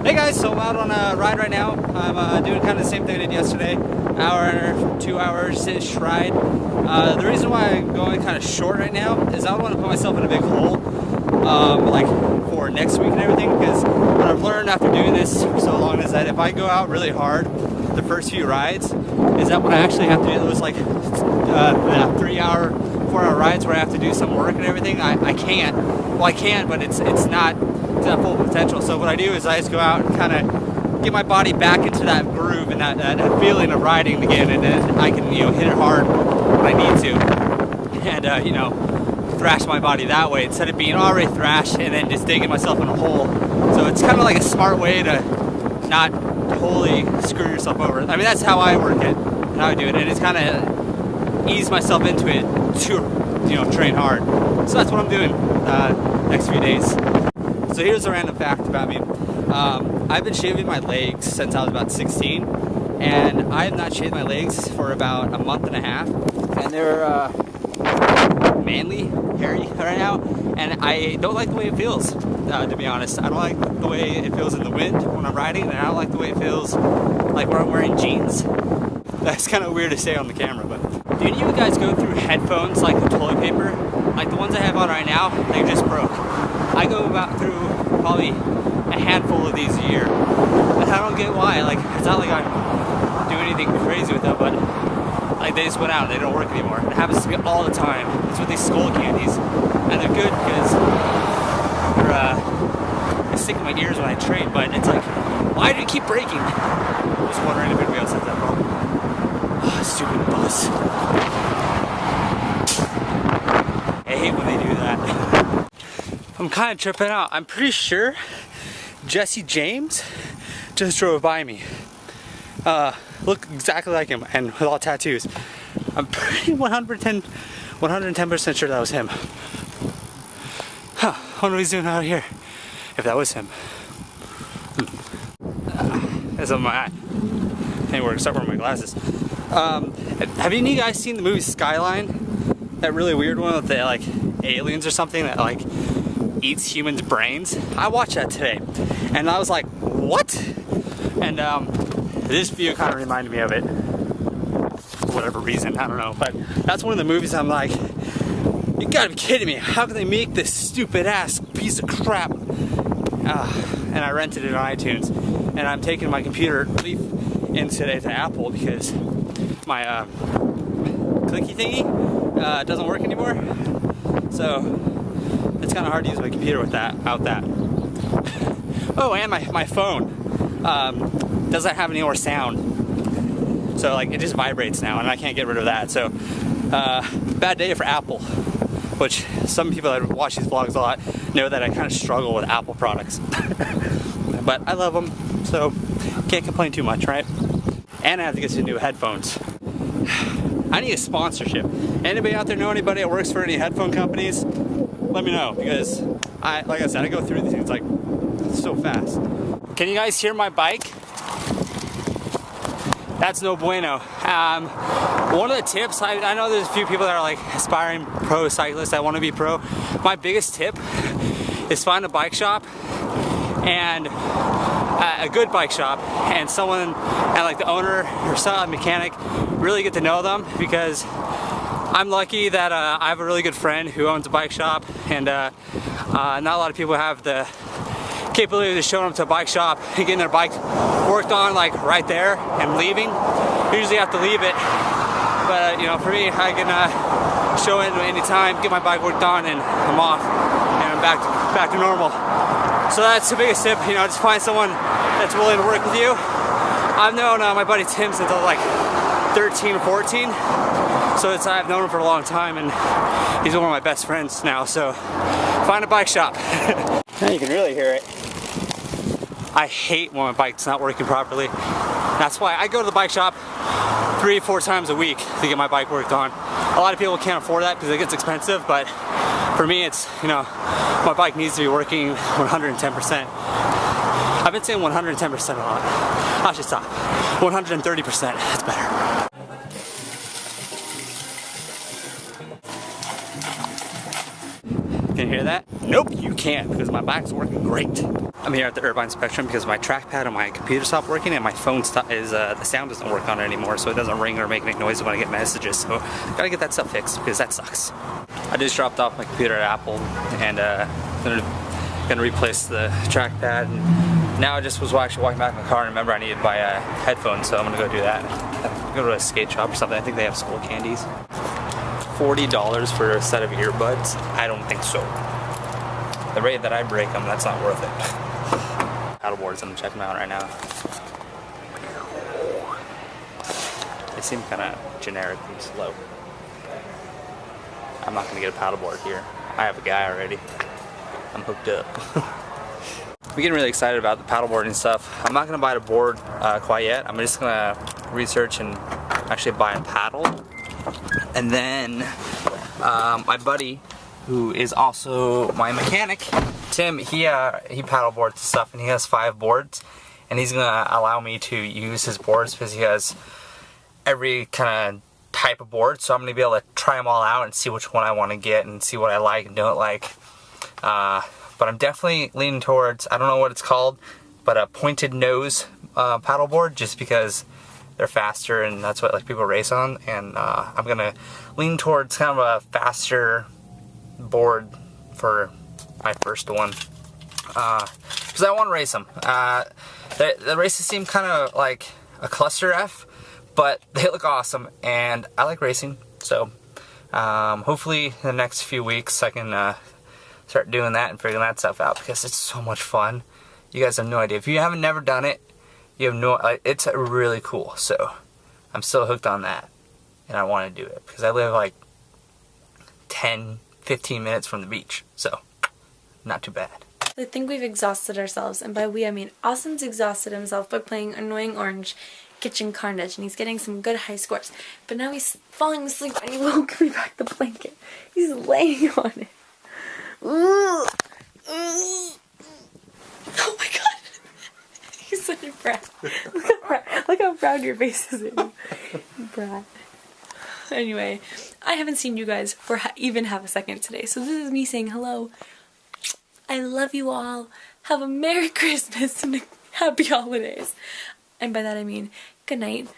Hey guys, so I'm out on a ride right now. I'm doing kind of the same thing I did yesterday. Hour, 2 hours-ish ride. The reason why I'm going kind of short right now is I don't want to put myself in a big hole like for next week and everything, because what I've learned after doing this for so long is that if I go out really hard the first few rides, is that when I actually have to do those like 3-hour, 4-hour rides where I have to do some work and everything, I can't. Well, I can, but it's not to that full potential. So what I do is I just go out and kind of get my body back into that groove and that feeling of riding again, and then I can, you know, hit it hard when I need to, and you know, thrash my body that way instead of being already thrashed and then just digging myself in a hole. So it's kind of like a smart way to not totally screw yourself over. I mean, that's how I work it, how I do it, and it's kind of ease myself into it to, you know, train hard. So that's what I'm doing next few days. So here's a random fact about me. I've been shaving my legs since I was about 16, and I have not shaved my legs for about a month and a half, and they're manly, hairy right now, and I don't like the way it feels, to be honest. I don't like the way it feels in the wind when I'm riding, and I don't like the way it feels like when I'm wearing jeans. That's kind of weird to say on the camera, but do any of you guys go through headphones like the toilet paper? Like the ones I have on right now, they just broke. I go about through probably a handful of these a year, and I don't get why. Like, it's not like I do anything crazy with them, but like they just went out and they don't work anymore. It happens to me all the time. It's with these skull candies, and they're good because they stick in my ears when I train. But it's like, why do you keep breaking? I'm just wondering if anybody else has that problem. Oh, stupid bus. I hate when they do that. I'm kind of tripping out. I'm pretty sure Jesse James just drove by me. Look exactly like him and with all tattoos. I'm pretty 110% sure that was him. Huh, I wonder what he's doing out here. If that was him. That's on my eye. Can't work, start wearing my glasses. Have any of you guys seen the movie Skyline? That really weird one with the like aliens or something that like eats humans' brains? I watched that today and I was like, what? And this view kind of reminded me of it for whatever reason, I don't know, but that's one of the movies I'm like, you gotta be kidding me, how can they make this stupid ass piece of crap? And I rented it on iTunes, and I'm taking my computer leaf in today to Apple because my clicky thingy doesn't work anymore, so it's kind of hard to use my computer without that. Oh, and my phone doesn't have any more sound, so like it just vibrates now, and I can't get rid of that. So bad day for Apple, which some people that watch these vlogs a lot know that I kind of struggle with Apple products. But I love them, so can't complain too much, right? And I have to get some new headphones. I need a sponsorship. Anybody out there know anybody that works for any headphone companies? Let me know, because like I said, I go through these things like so fast. Can you guys hear my bike? That's no bueno. One of the tips, I know there's a few people that are like aspiring pro cyclists that want to be pro. My biggest tip is find a bike shop, and a good bike shop, and someone, and like the owner or some mechanic, really get to know them, because I'm lucky that I have a really good friend who owns a bike shop, and not a lot of people have the capability to show them to a bike shop and getting their bike worked on like right there and leaving. Usually have to leave it, but you know, for me, I can show it anytime, get my bike worked on, and I'm off, and I'm back to normal. So that's the biggest tip, you know, just find someone that's willing to work with you. I've known my buddy Tim since I was like 13 or 14, so I've known him for a long time, and he's one of my best friends now, so find a bike shop. Now you can really hear it. I hate when my bike's not working properly. That's why I go to the bike shop 3-4 times a week to get my bike worked on. A lot of people can't afford that because it gets expensive, but for me it's, you know, my bike needs to be working 110%. I've been saying 110% a lot. I should stop. 130%, that's better. Can you hear that? Nope, you can't, because my bike's working great. I'm here at the Irvine Spectrum because my trackpad on my computer stopped working and my phone the sound doesn't work on it anymore, so it doesn't ring or make any noise when I get messages. So gotta get that stuff fixed because that sucks. I just dropped off my computer at Apple and gonna replace the trackpad. And now I just was actually walking back in the car and remember I needed my headphones, so I'm gonna go do that. Go to a skate shop or something. I think they have school candies. $40 for a set of earbuds? I don't think so. The rate that I break them, that's not worth it. Paddleboards, I'm checking them out right now. They seem kind of generic and slow. I'm not gonna get a paddleboard here. I have a guy already. I'm hooked up. I'm getting really excited about the paddleboarding stuff. I'm not gonna buy the board quite yet. I'm just gonna research and actually buy a paddle. And then my buddy, who is also my mechanic, Tim, he paddleboards and stuff, and he has 5 boards, and he's gonna allow me to use his boards because he has every kind of type of board. So I'm gonna be able to try them all out and see which one I want to get and see what I like and don't like. But I'm definitely leaning towards, I don't know what it's called, but a pointed nose paddleboard, just because they're faster and that's what like people race on. And I'm gonna lean towards kind of a faster board for my first one, because I want to race them. The races seem kind of like a cluster F, but they look awesome and I like racing. So hopefully in the next few weeks I can start doing that and figuring that stuff out, because it's so much fun. You guys have no idea. If you haven't never done it, you have no, it's really cool. So I'm still hooked on that and I want to do it because I live like 10-15 minutes from the beach, so not too bad. I think we've exhausted ourselves, and by we I mean Austin's exhausted himself by playing Annoying Orange Kitchen Carnage, and he's getting some good high scores. But now he's falling asleep and he won't give me back the blanket. He's laying on it. Oh my god! He's such a brat. Look how proud your face is. Brat. Anyway, I haven't seen you guys for even half a second today, so this is me saying hello. I love you all. Have a Merry Christmas and a Happy Holidays. And by that I mean good night.